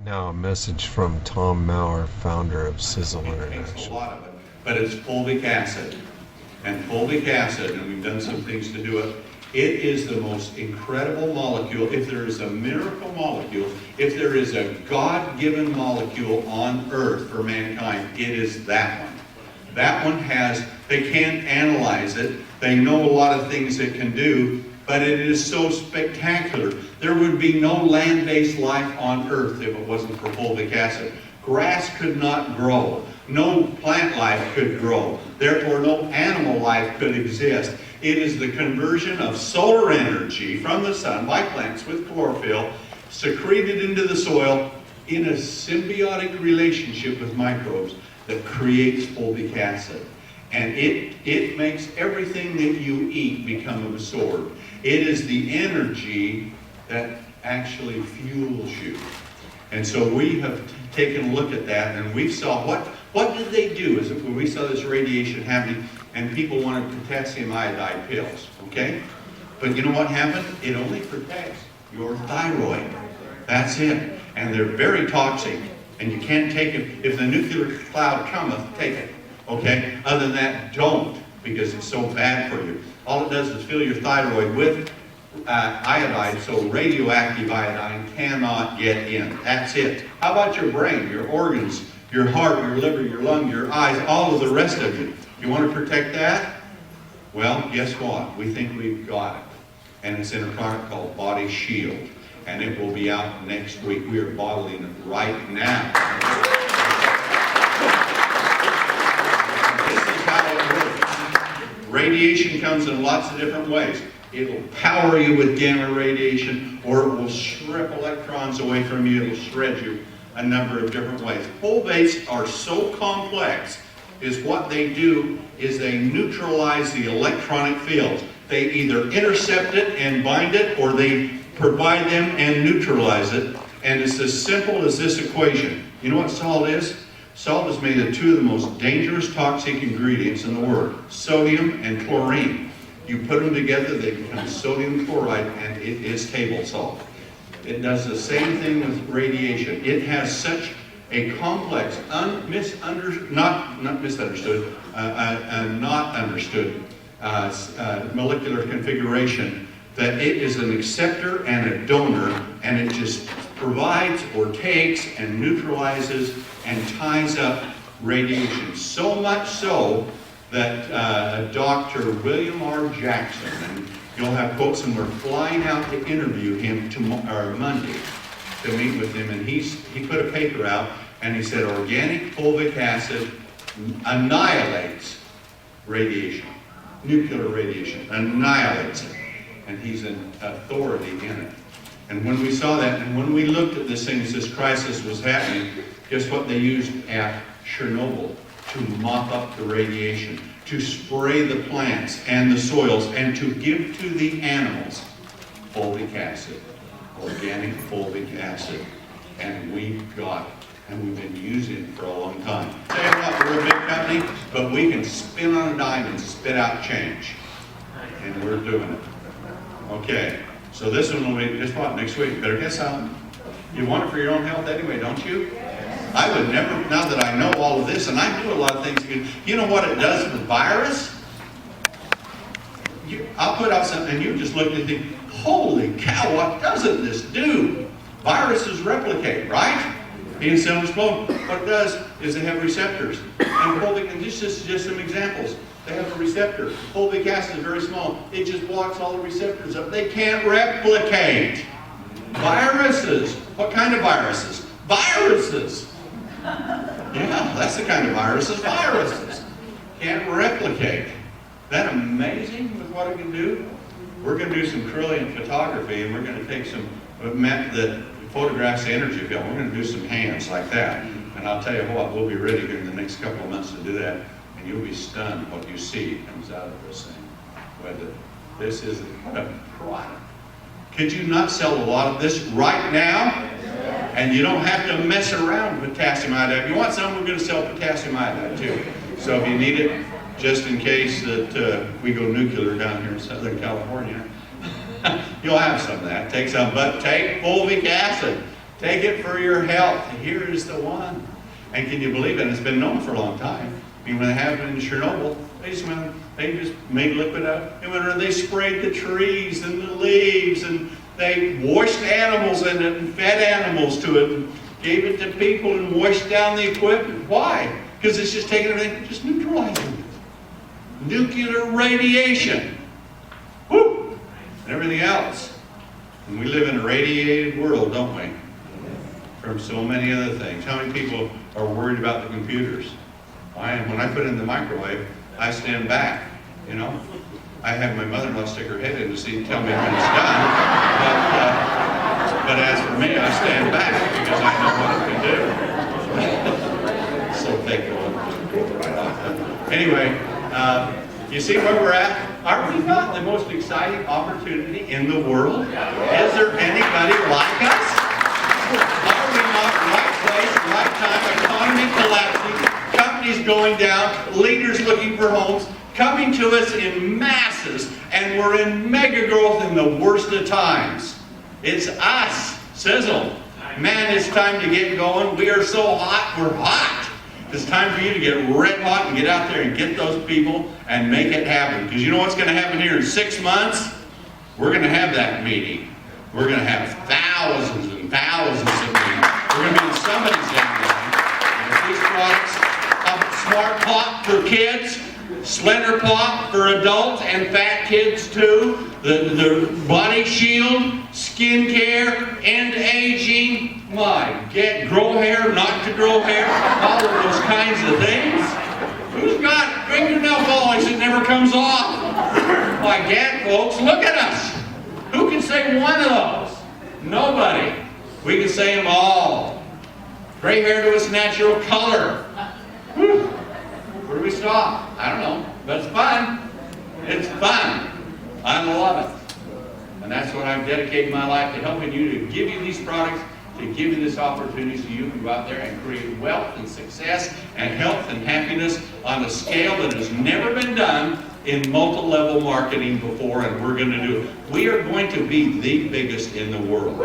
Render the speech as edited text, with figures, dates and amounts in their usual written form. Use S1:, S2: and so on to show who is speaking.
S1: Now a message from Tom Maurer, founder of Sizzle
S2: It takes a
S1: International.
S2: lot of it, but it's fulvic acid. And fulvic acid, and we've done some things to do it, it is the most incredible molecule. If there is a miracle molecule, if there is a God-given molecule on earth for mankind, it is that one. That one has, they can't analyze it. They know a lot of things it can do, but it is so spectacular. There would be no land-based life on earth if it wasn't for fulvic acid. Grass could not grow. No plant life could grow. Therefore, no animal life could exist. It is the conversion of solar energy from the sun by plants with chlorophyll, secreted into the soil in a symbiotic relationship with microbes that creates fulvic acid. And it makes everything that you eat become absorbed. It is the energy that actually fuels you. And so we have taken a look at that, and we saw what did they do is when we saw this radiation happening, and people wanted potassium iodide pills, okay? But you know what happened? It only protects your thyroid. That's it. And they're very toxic, and you can't take it. If the nuclear cloud cometh, take it, okay? Other than that, don't, because it's so bad for you. All it does is fill your thyroid with iodide, so radioactive iodine cannot get in. That's it. How about your brain, your organs, your heart, your liver, your lung, your eyes, all of the rest of you? You want to protect that? Well, guess what? We think we've got it. And it's in a product called Body Shield. And it will be out next week. We are bottling it right now. This is how it works. Radiation comes in lots of different ways. It'll power you with gamma radiation, or it will strip electrons away from you. It'll shred you a number of different ways. Fulvates are so complex, is what they do is they neutralize the electronic fields. They either intercept it and bind it, or they provide them and neutralize it. And it's as simple as this equation. You know what salt is? Salt is made of two of the most dangerous toxic ingredients in the world, sodium and chlorine. You put them together, they become sodium chloride, and it is table salt. It does the same thing with radiation. It has such a complex, not understood molecular configuration that it is an acceptor and a donor, and it just provides or takes and neutralizes and ties up radiation. So much so that Dr. William R. Jackson, and you'll have quotes, and we're flying out to interview him Monday to meet with him, and he put a paper out, and he said organic fulvic acid annihilates radiation, nuclear radiation, annihilates it, and he's an authority in it. And when we saw that, and when we looked at this thing as this crisis was happening, guess what they used at Chernobyl? To mop up the radiation, to spray the plants and the soils, and to give to the animals fulvic acid, organic fulvic acid. And we've got it, and we've been using it for a long time. Tell you what, we're a big company, but we can spin on a dime and spit out change. And we're doing it. Okay, so this one will be, just what, next week? Better get some. You want it for your own health anyway, don't you? I would never, now that I know all of this, and I do a lot of things, you know what it does to the virus? I'll put out something, and you just look and think, holy cow, what doesn't this do? Viruses replicate, right? In cell explode. What it does is they have receptors. And fulvic, and this is just some examples. They have a receptor. Fulvic acid is very small. It just blocks all the receptors up. They can't replicate. Viruses. What kind of viruses? Viruses. Yeah, that's the kind of viruses. Viruses can't replicate. That amazing with what it can do? We're going to do some Kirlian photography, and we're going to take some map that photographs the energy field. We're going to do some hands like that. And I'll tell you what, we'll be ready here in the next couple of months to do that. And you'll be stunned what you see comes out of this thing. Whether this is a product. Could you not sell a lot of this right now? And you don't have to mess around with potassium iodide. If you want some, we're going to sell potassium iodide too. So if you need it, just in case that we go nuclear down here in Southern California, you'll have some of that. Take some, but take fulvic acid. Take it for your health. Here is the one. And can you believe it? It's been known for a long time. I mean, when it happened in Chernobyl, they just made liquid out. And they sprayed the trees and the leaves, and they washed animals in it and fed animals to it and gave it to people and washed down the equipment. Why? Because it's just taking everything, just neutralizing it. Nuclear radiation. Woo! And everything else. And we live in a radiated world, don't we? From so many other things. How many people are worried about the computers? When I put it in the microwave, I stand back, you know. I have my mother-in-law stick her head in to tell me when it's done. But as for me, I stand back because I know what it can do. So thankful. Anyway, you see where we're at? Are we not the most exciting opportunity in the world? Is there anybody like us? Are we not right place, right time, economy collapsing, companies going down, leaders looking for homes, coming to us in masses, and we're in mega growth in the worst of times. It's us, sizzle. Man, it's time to get going. We are so hot, we're hot. It's time for you to get red hot and get out there and get those people and make it happen. Because you know what's going to happen here in 6 months? We're going to have that meeting. We're going to have thousands and thousands of meetings. We're going to be in somebody's downline. And if these products, Smart Pop for kids, Slender Pop for adults and fat kids too, the Body Shield, skin care, anti-aging, get grow hair, not to grow hair, all of those kinds of things. Who's got fingernail polish that never comes off? Why, get folks, look at us. Who can say one of those? Nobody. We can say them all. Gray hair to its natural color. Whew. Where do we stop? I don't know. But it's fun. It's fun. I love it. And that's what I'm dedicating my life to, helping you, to give you these products, to give you this opportunity so you can go out there and create wealth and success and health and happiness on a scale that has never been done in multi-level marketing before, and we're going to do it. We are going to be the biggest in the world.